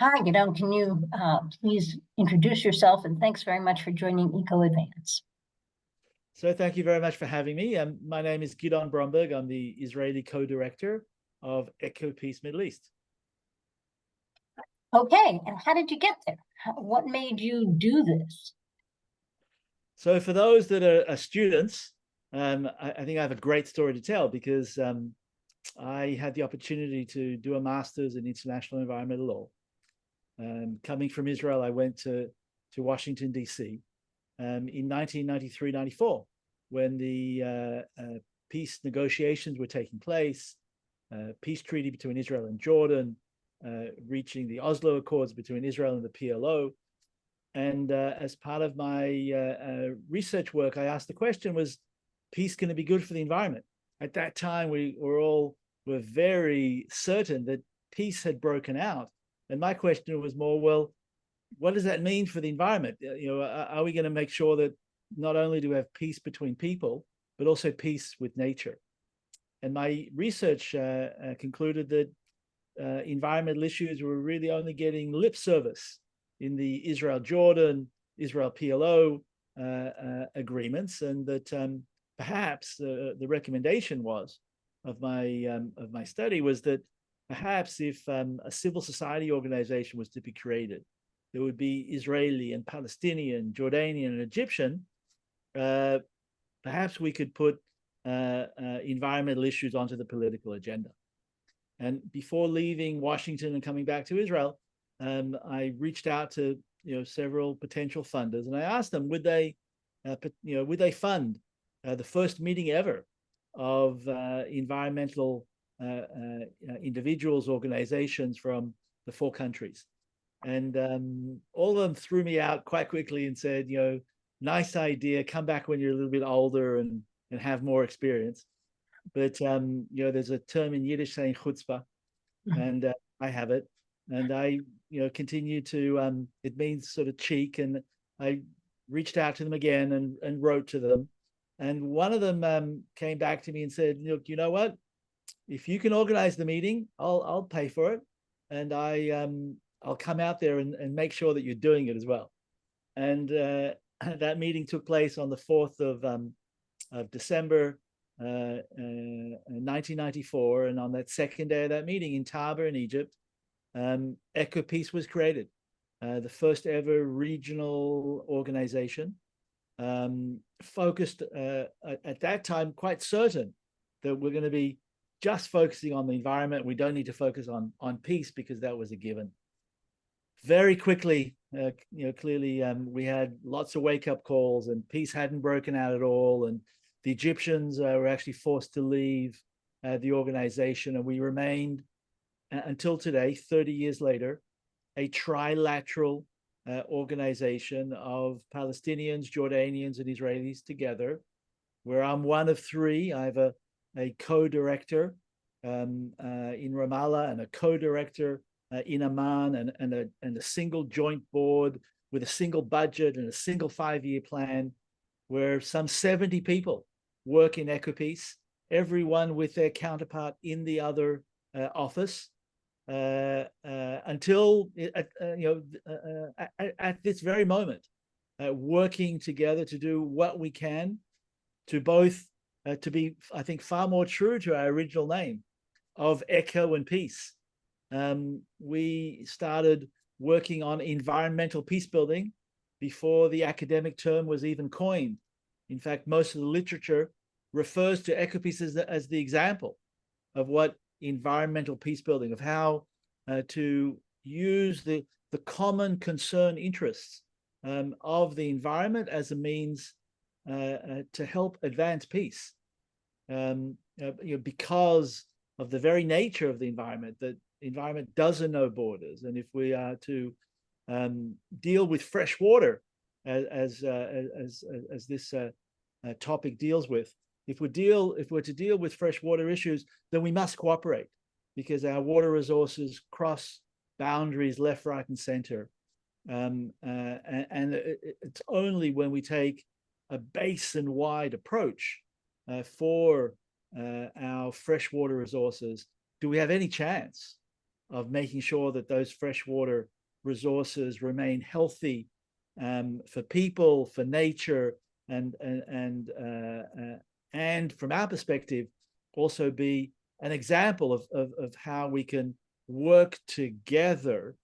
Hi, Gidon. Can you please introduce yourself? And thanks very much for joining EcoAdvance. So thank you very much for having me. My name is Gidon Bromberg. I'm the Israeli co-director of EcoPeace Middle East. Okay, and how did you get there? What made you do this? So for those that are students, I think I have a great story to tell because I had the opportunity to do a master's in international environmental law. Coming from Israel, I went to Washington, D.C. In 1993-94, when the peace negotiations were taking place, peace treaty between Israel and Jordan, reaching the Oslo Accords between Israel and the PLO. And as part of my research work, I asked the question, was peace going to be good for the environment? At that time, we were very certain that peace had broken out. And my question was more, well, what does that mean for the environment? Are we going to make sure that not only do we have peace between people, but also peace with nature? And my research concluded that environmental issues were really only getting lip service in the Israel-Jordan, Israel-PLO agreements, and that perhaps the recommendation was of my study was that perhaps if a civil society organization was to be created, there would be Israeli and Palestinian, Jordanian and Egyptian. Perhaps we could put environmental issues onto the political agenda. And before leaving Washington and coming back to Israel, I reached out to several potential funders, and I asked them, would they fund the first meeting ever of environmental individuals, organizations from the 4 countries. And all of them threw me out quite quickly and said, nice idea, come back when you're a little bit older and have more experience. But there's a term in Yiddish saying chutzpah, and I have it. And I continue to, it means sort of cheek, and I reached out to them again and wrote to them. And one of them came back to me and said, look, you know what? If you can organize the meeting, I'll pay for it. And I'll come out there and make sure that you're doing it as well. And that meeting took place on the 4th of December, 1994. And on that second day of that meeting in Taba in Egypt, EcoPeace was created, the first ever regional organization, focused at that time, quite certain that we're going to be just focusing on the environment. We don't need to focus on peace because that was a given. Very quickly, clearly we had lots of wake-up calls, and peace hadn't broken out at all. And the Egyptians were actually forced to leave the organization, and we remained until today, 30 years later, a trilateral organization of Palestinians, Jordanians, and Israelis together, where I'm one of 3. I have a co-director in Ramallah and a co-director in Amman, and a single joint board with a single budget and a single 5-year plan, where some 70 people work in EcoPeace, everyone with their counterpart in the other office, until at this very moment, working together to do what we can to both to be, I think, far more true to our original name of Eco and Peace. We started working on environmental peace building before the academic term was even coined. In fact, most of the literature refers to EcoPeace as the example of what environmental peace building, of how to use the common concern interests of the environment as a means to help advance peace, because of the very nature of the environment, that the environment doesn't know borders. And if we are to deal with fresh water, as this topic deals with, if we're to deal with freshwater issues, then we must cooperate, because our water resources cross boundaries left, right, and center. And it's only when we take a basin-wide approach for our freshwater resources do we have any chance making sure that those freshwater resources remain healthy for people, for nature, and from our perspective, also be an example of how we can work together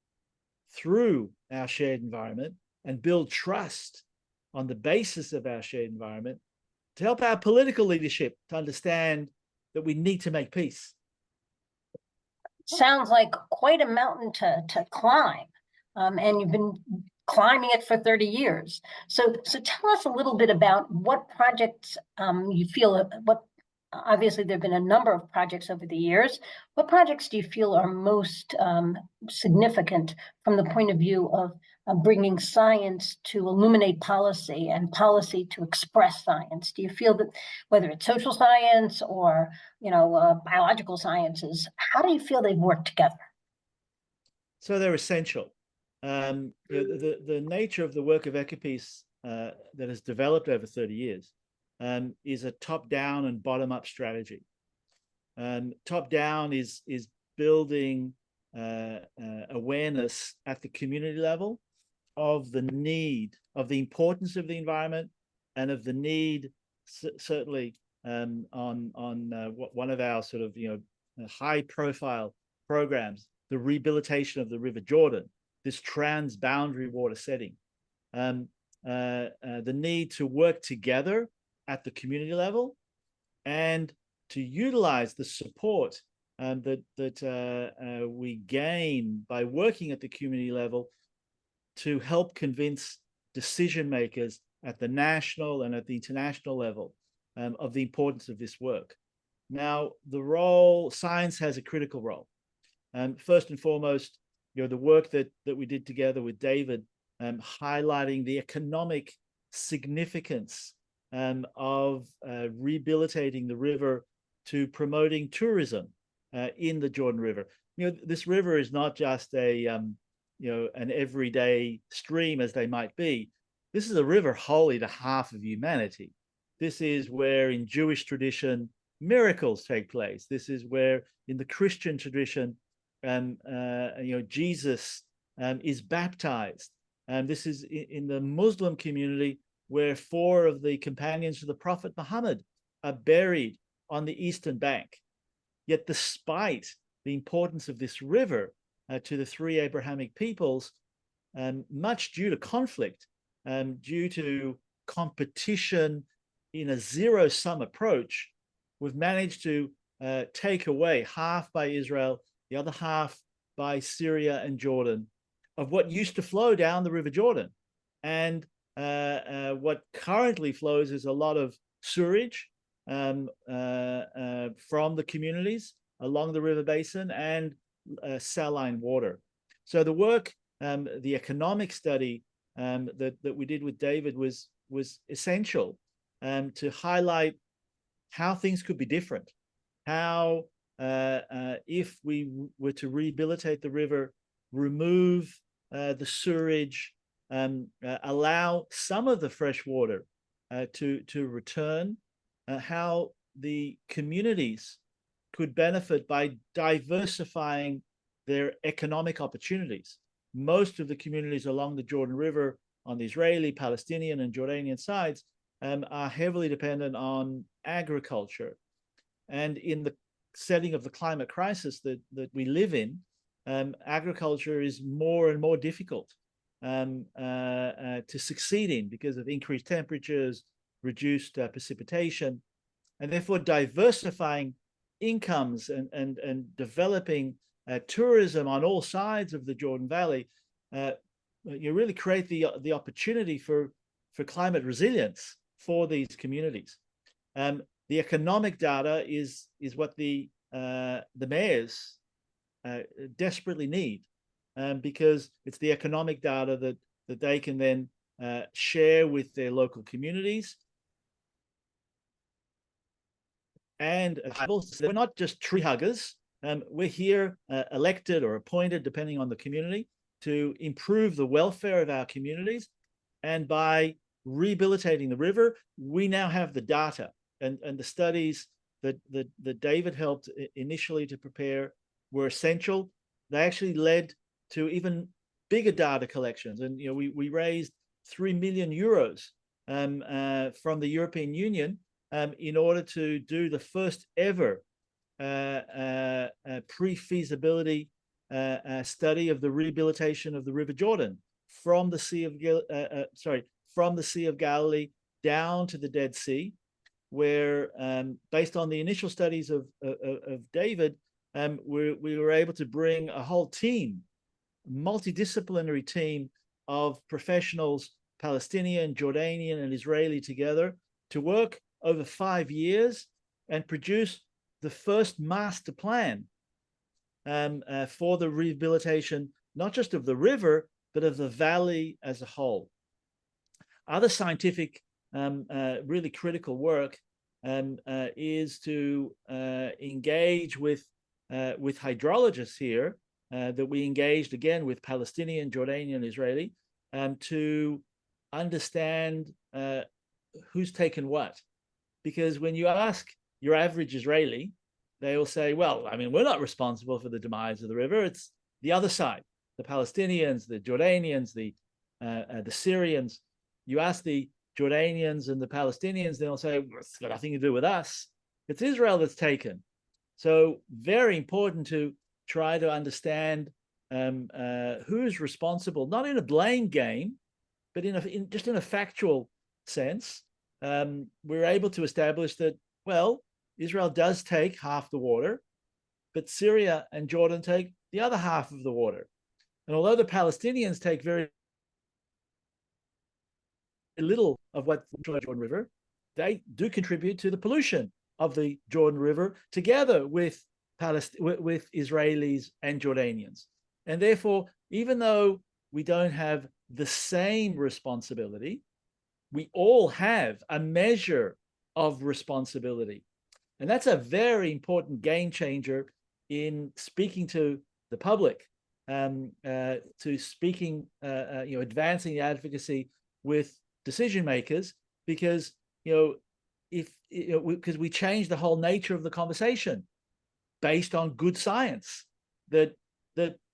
through our shared environment and build trust on the basis of our shared environment to help our political leadership to understand that we need to make peace. Sounds like quite a mountain to climb, and you've been climbing it for 30 years. So tell us a little bit about what projects you feel, obviously there have been a number of projects over the years. What projects do you feel are most significant from the point of view of bringing science to illuminate policy and policy to express science? Do you feel that whether it's social science or biological sciences, how do you feel they've worked together? So they're essential. The nature of the work of EcoPeace that has developed over 30 years is a top-down and bottom-up strategy. Top-down is building awareness at the community level of the need, of the importance of the environment, and of the need, certainly on one of our sort of high-profile programs, the rehabilitation of the River Jordan, this trans-boundary water setting, the need to work together at the community level and to utilize the support that we gain by working at the community level to help convince decision makers at the national and at the international level of the importance of this work. Now, science has a critical role. First and foremost, the work that we did together with David, highlighting the economic significance of rehabilitating the river to promoting tourism in the Jordan River. This river is not just an everyday stream as they might be. This is a river holy to half of humanity. This is where, in Jewish tradition, miracles take place. This is where, in the Christian tradition, Jesus is baptized. This is in the Muslim community, where 4 of the companions of the Prophet Muhammad are buried on the eastern bank. Yet despite the importance of this river to the 3 Abrahamic peoples, much due to conflict, due to competition in a zero-sum approach, we've managed to take away half by Israel, the other half by Syria and Jordan, of what used to flow down the River Jordan. And what currently flows is a lot of sewage from the communities along the river basin and saline water. So the work, the economic study that we did with David was essential to highlight how things could be different, how if we were to rehabilitate the river, remove the sewage, allow some of the fresh water to return, how the communities could benefit by diversifying their economic opportunities. Most of the communities along the Jordan River on the Israeli, Palestinian, and Jordanian sides are heavily dependent on agriculture. And in the setting of the climate crisis that we live in, agriculture is more and more difficult to succeed in because of increased temperatures, reduced precipitation, and therefore diversifying incomes and developing tourism on all sides of the Jordan Valley. You really create the opportunity for climate resilience for these communities. The economic data is what the mayors desperately need, because it's the economic data that they can then share with their local communities. And we're not just tree huggers. We're here elected or appointed, depending on the community, to improve the welfare of our communities. And by rehabilitating the river, we now have the data and the studies that David helped initially to prepare were essential. they actually led to even bigger data collections. And we raised 3 million euros from the European Union in order to do the first ever pre-feasibility study of the rehabilitation of the River Jordan from the Sea of Galilee down to the Dead Sea, where based on the initial studies of David, we were able to bring a whole team, multidisciplinary team of professionals, Palestinian, Jordanian, and Israeli together to work over 5 years and produce the first master plan for the rehabilitation, not just of the river, but of the valley as a whole. Other scientific, really critical work is to engage with hydrologists here, that we engaged again with Palestinian, Jordanian, Israeli, to understand who's taken what. Because when you ask your average Israeli, they will say, well, I mean, we're not responsible for the demise of the river. It's the other side, the Palestinians, the Jordanians, the Syrians. You ask the Jordanians and the Palestinians, they'll say, well, it's got nothing to do with us. It's Israel that's taken. So very important to try to understand who's responsible, not in a blame game, but just in a factual sense. We're able to establish that, well, Israel does take half the water, but Syria and Jordan take the other half of the water. And although the Palestinians take very little of what the Jordan River, they do contribute to the pollution of the Jordan River together with Israelis and Jordanians. And therefore, even though we don't have the same responsibility, we all have a measure of responsibility. And that's a very important game changer in speaking to the public, to speaking, advancing the advocacy with decision makers, because because we change the whole nature of the conversation based on good science, that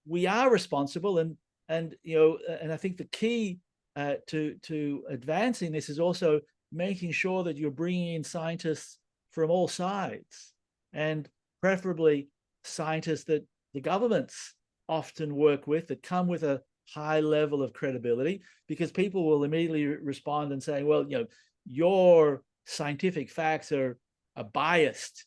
we are responsible, and I think the key to advancing this is also making sure that you're bringing in scientists from all sides, and preferably scientists that the governments often work with, that come with a high level of credibility, because people will immediately respond and say, well, your scientific facts are biased.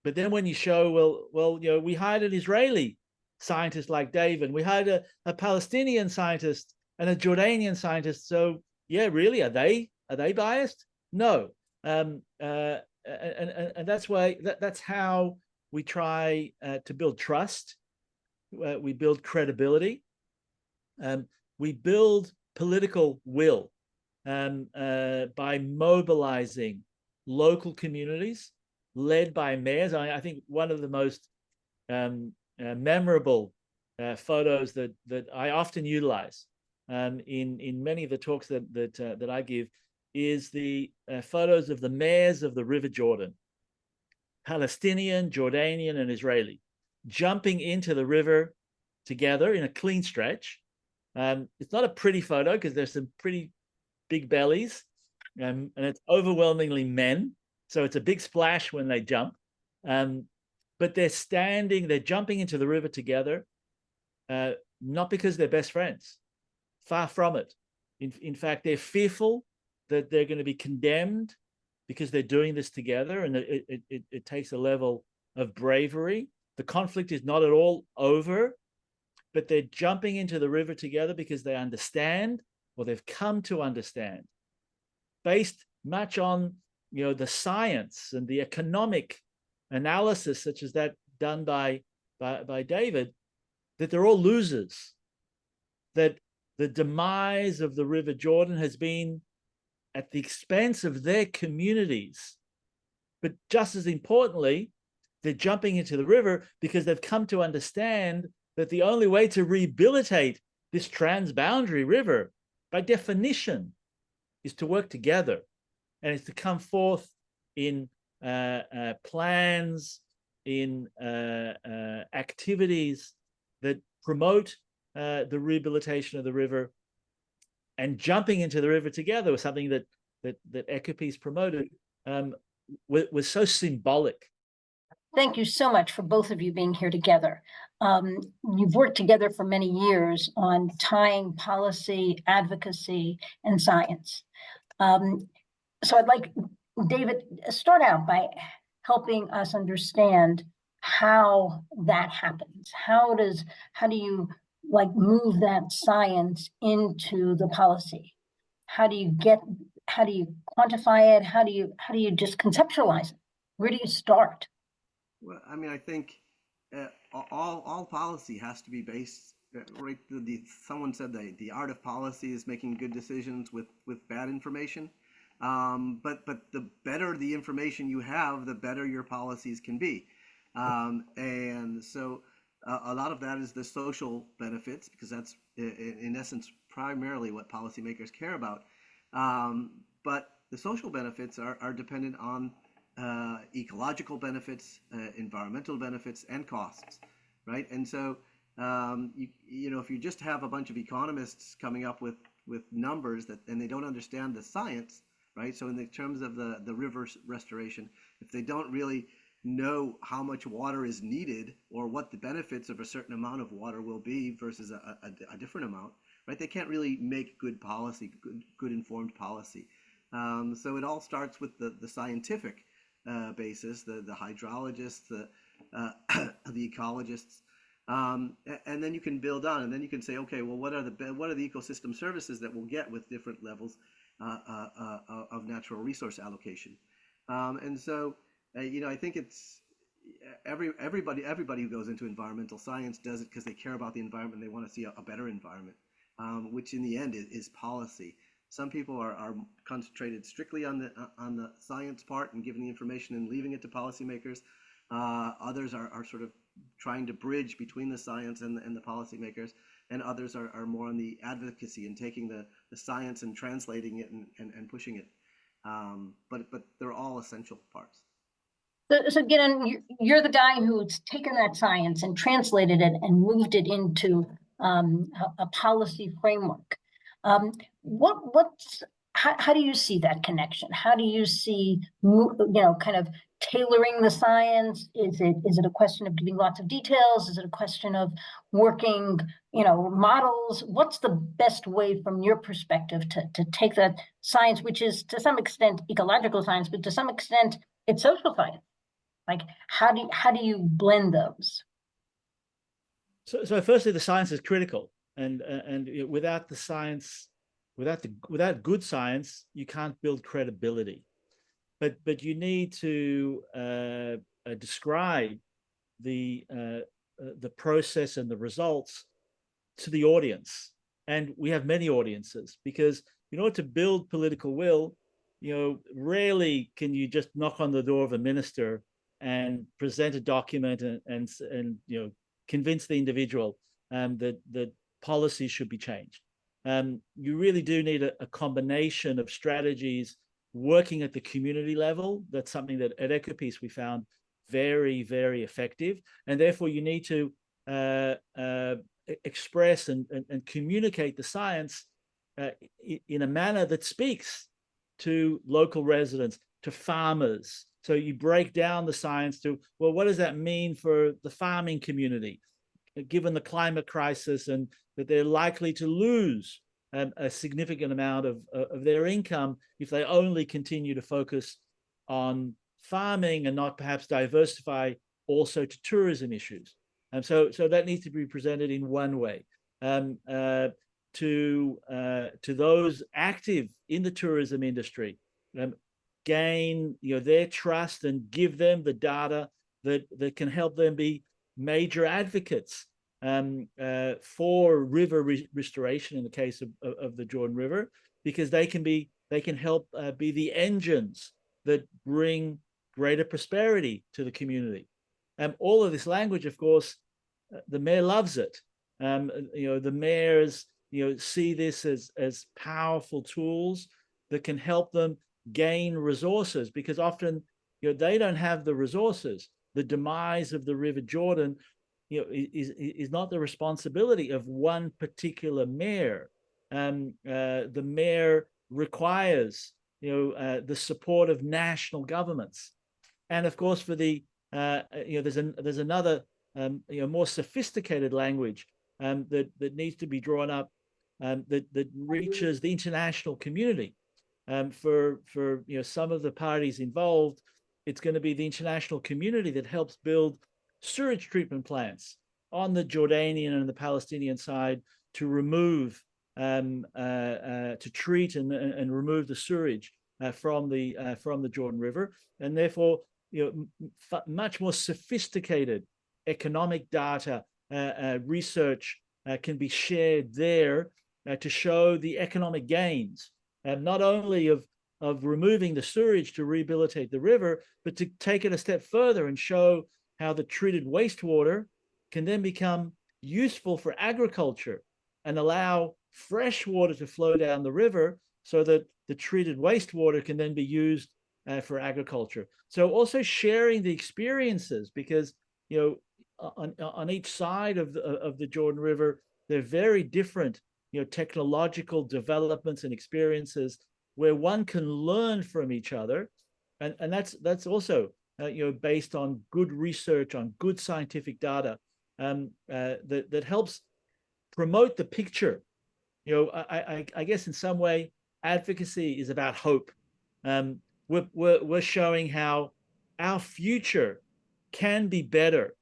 But then when you show, well, we hired an Israeli scientist like David, we hired a Palestinian scientist and a Jordanian scientist, so yeah, really, are they biased? No. And that's why that's how we try to build trust. We build credibility. We build political will by mobilizing local communities led by mayors. I think one of the most memorable photos that I often utilize in many of the talks that I give is the photos of the mayors of the River Jordan, Palestinian, Jordanian, and Israeli, jumping into the river together in a clean stretch. It's not a pretty photo because there's some pretty big bellies, and it's overwhelmingly men. So it's a big splash when they jump. But they're jumping into the river together, not because they're best friends. Far from it. In fact, they're fearful that they're going to be condemned because they're doing this together, and it takes a level of bravery. The conflict is not at all over, but they're jumping into the river together because they understand, or they've come to understand, based much on the science and the economic analysis, such as that done by David, that they're all losers, that the demise of the River Jordan has been at the expense of their communities. But just as importantly, they're jumping into the river because they've come to understand that the only way to rehabilitate this transboundary river, by definition, is to work together, and it's to come forth in plans, in activities that promote the rehabilitation of the river, and jumping into the river together was something that EcoPeace promoted, was so symbolic. Thank you so much for both of you being here together. You've worked together for many years on tying policy, advocacy, and science. So I'd like, David, start out by helping us understand how that happens. How do you move that science into the policy? How do you quantify it? How do you just conceptualize it? Where do you start? Well, I mean, I think all policy has to be based. Right, someone said the art of policy is making good decisions with bad information. But the better the information you have, the better your policies can be. And so a lot of that is the social benefits, because that's in essence primarily what policymakers care about. But the social benefits are dependent on ecological benefits, environmental benefits, and costs, right? And so you know, if you just have a bunch of economists coming up with numbers and they don't understand the science, right? So in the terms of the river restoration, if they don't really know how much water is needed or what the benefits of a certain amount of water will be versus a different amount, right? They can't really make good policy, good informed policy. So it all starts with the scientific basis, the hydrologists, the ecologists, and then you can build on, and then you can say, okay, well, what are the ecosystem services that we'll get with different levels of natural resource allocation? And so, you know, I think it's everybody who goes into environmental science does it because they care about the environment. They want to see a better environment, which in the end is policy. Some people are concentrated strictly on the science part and giving the information and leaving it to policymakers. Others are sort of trying to bridge between the science and the policymakers, and others are more on the advocacy and taking the science and translating it and pushing it. But they're all essential parts. So Gidon, you're the guy who's taken that science and translated it and moved it into a policy framework. How do you see that connection? How do you see, you know, kind of tailoring the science? Is it a question of giving lots of details? Is it a question of working, you know, models? What's the best way from your perspective to take that science, which is to some extent ecological science, but to some extent it's social science? Like, how do you blend those? So firstly, the science is critical, and without the science, without good science, you can't build credibility. But you need to describe the process and the results to the audience, and we have many audiences, because in order to build political will, you know, rarely can you just knock on the door of a minister and present a document and you know, convince the individual that policy should be changed. You really do need a combination of strategies working at the community level. That's something that at EcoPeace we found very, very effective. And therefore you need to express and communicate the science in a manner that speaks to local residents, to farmers. So you break down the science to, well, what does that mean for the farming community, given the climate crisis, and that they're likely to lose a significant amount of their income if they only continue to focus on farming and not perhaps diversify also to tourism issues. So that needs to be presented in one way. To those active in the tourism industry, gain, you know, their trust and give them the data that can help them be major advocates for river restoration in the case of the Jordan River, because they can help be the engines that bring greater prosperity to the community. All of this language, of course, the mayor loves it. You know, the mayors, you know, see this as powerful tools that can help them gain resources, because often, you know, they don't have the resources. The demise of the River Jordan is not the responsibility of one particular mayor. The mayor requires the support of national governments, and of course for the there's another more sophisticated language that needs to be drawn up that reaches the international community. For some of the parties involved, it's going to be the international community that helps build sewage treatment plants on the Jordanian and the Palestinian side to remove, to treat and remove the sewage from the Jordan River, and therefore much more sophisticated economic data research can be shared there to show the economic gains, not only of removing the sewage to rehabilitate the river, but to take it a step further and show how the treated wastewater can then become useful for agriculture and allow fresh water to flow down the river so that the treated wastewater can then be used for agriculture. So also sharing the experiences, because on each side of the Jordan River, they're very different technological developments and experiences where one can learn from each other, and that's also based on good research, on good scientific data that helps promote the picture. I guess in some way advocacy is about hope. We're showing how our future can be better.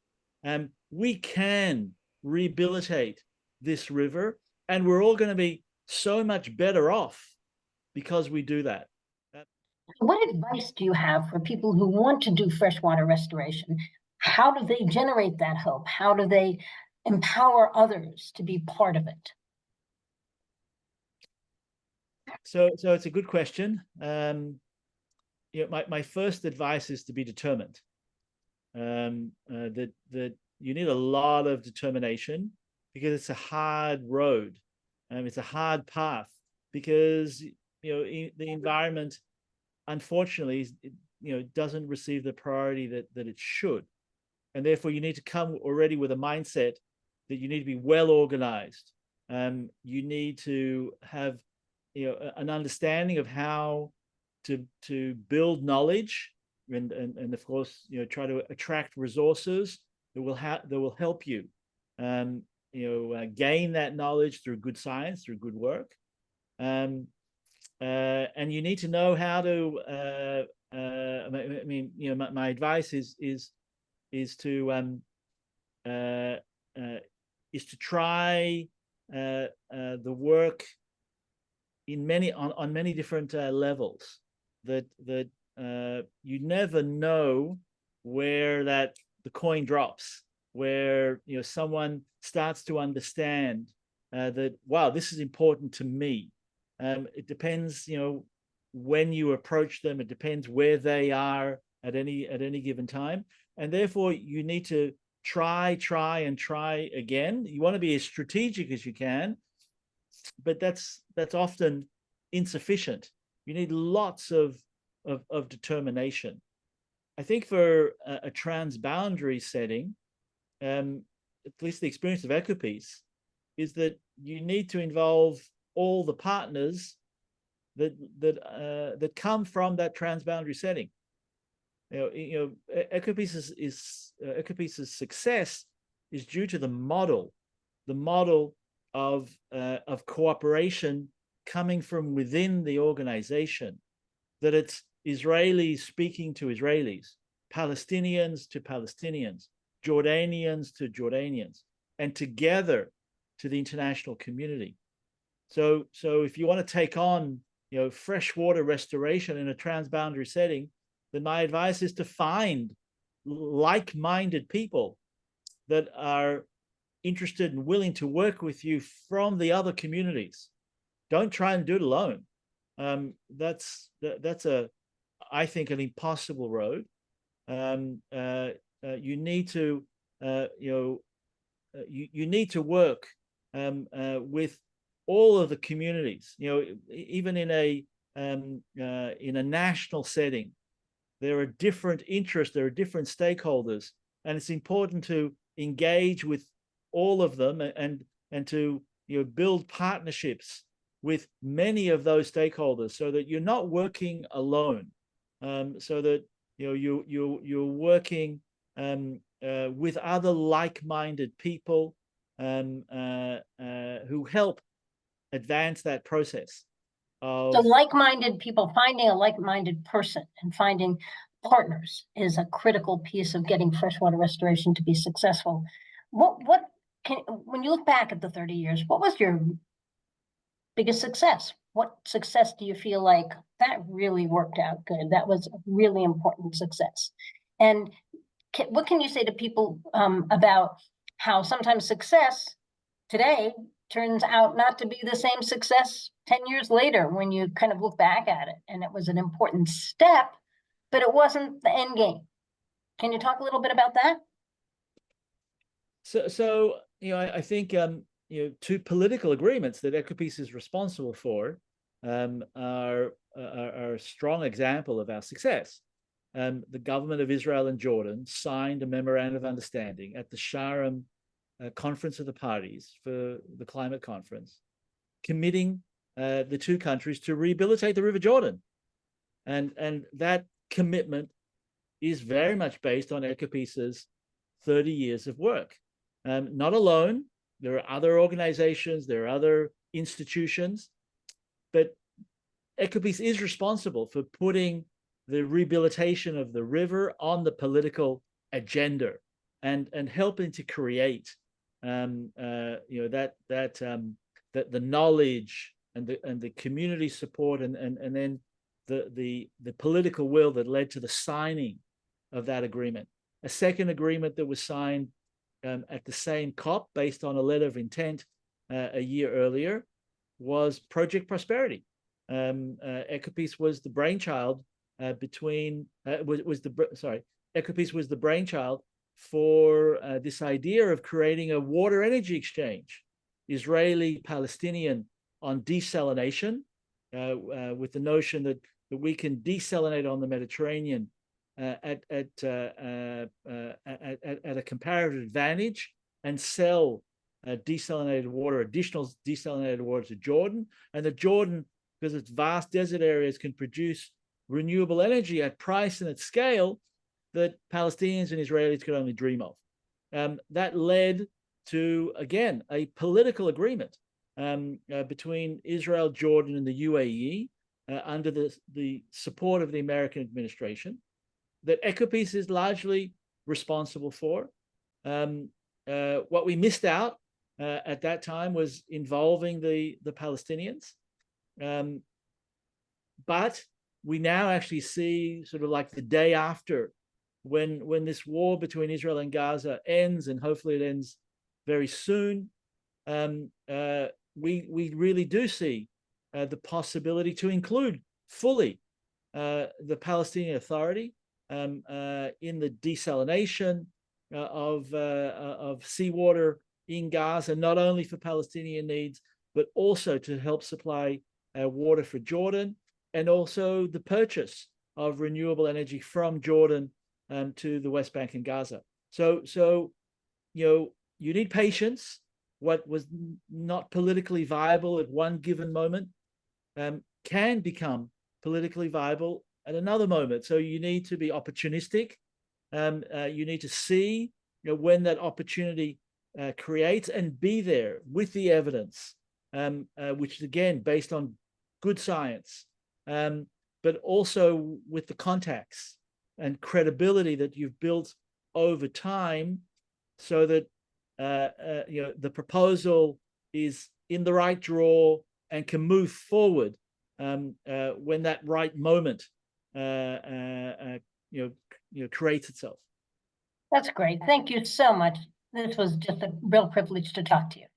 We can rehabilitate this river, and we're all going to be so much better off because we do that. What advice do you have for people who want to do freshwater restoration? How do they generate that hope? How do they empower others to be part of it? So it's a good question. My first advice is to be determined. That you need a lot of determination, because it's a hard road. It's a hard path, because the environment, unfortunately, doesn't receive the priority that it should, and therefore you need to come already with a mindset that you need to be well organized. You need to have an understanding of how to build knowledge, and of course try to attract resources that will help you gain that knowledge through good science, through good work. And you need to know how to my advice is to try the work on many different levels, that you never know where the coin drops, where someone starts to understand that, wow, this is important to me. It depends when you approach them, it depends where they are at any given time, and therefore you need to try again. You want to be as strategic as you can, but that's often insufficient. You need lots of determination. I think for a transboundary setting, at least the experience of EcoPeace is that you need to involve all the partners that come from that transboundary setting. EcoPeace's success is due to the model of cooperation coming from within the organization, that it's Israelis speaking to Israelis, Palestinians to Palestinians, Jordanians to Jordanians, and together to the international community. So if you want to take on freshwater restoration in a transboundary setting, then my advice is to find like-minded people that are interested and willing to work with you from the other communities. Don't try and do it alone. That's I think an impossible road. You need to you need to work with all of the communities. Even in a national setting, there are different interests, there are different stakeholders, and it's important to engage with all of them and to build partnerships with many of those stakeholders, so that you're not working alone, so that you're working with other like-minded people who help advance that process. So like-minded people, finding a like-minded person and finding partners is a critical piece of getting freshwater restoration to be successful. When you look back at the 30 years, what was your biggest success? What success do you feel like that really worked out good? That was a really important success. And what can you say to people about how sometimes success today turns out not to be the same success 10 years later when you kind of look back at it, and it was an important step, but it wasn't the end game? Can you talk a little bit about that? So I think two political agreements that EcoPeace is responsible for are a strong example of our success. The government of Israel and Jordan signed a memorandum of understanding at the Sharm Conference of the Parties for the climate conference, committing the two countries to rehabilitate the River Jordan, and that commitment is very much based on EcoPeace's 30 years of work. Not alone, there are other organizations, there are other institutions, but EcoPeace is responsible for putting the rehabilitation of the river on the political agenda and helping to create the knowledge and the community support and then the political will that led to the signing of that agreement. A second agreement that was signed at the same COP, based on a letter of intent a year earlier, was Project Prosperity. EcoPeace was the brainchild EcoPeace was the brainchild for this idea of creating a water energy exchange, Israeli-Palestinian, on desalination, with the notion that we can desalinate on the Mediterranean at a comparative advantage and sell desalinated water, additional desalinated water to Jordan, and that Jordan, because its vast desert areas, can produce renewable energy at price and at scale that Palestinians and Israelis could only dream of. That led to, again, a political agreement between Israel, Jordan, and the UAE under the support of the American administration, that EcoPeace is largely responsible for. What we missed out at that time was involving the Palestinians. But we now actually see, sort of like the day after, when this war between Israel and Gaza ends, and hopefully it ends very soon, we really do see the possibility to include fully the Palestinian Authority in the desalination of seawater in Gaza, not only for Palestinian needs, but also to help supply water for Jordan, and also the purchase of renewable energy from Jordan to the West Bank and Gaza. So you need patience. What was not politically viable at one given moment can become politically viable at another moment. So you need to be opportunistic. You need to see when that opportunity creates, and be there with the evidence, which is again based on good science, but also with the contacts and credibility that you've built over time, so that the proposal is in the right drawer and can move forward when that right moment creates itself. That's great. Thank you so much. This was just a real privilege to talk to you.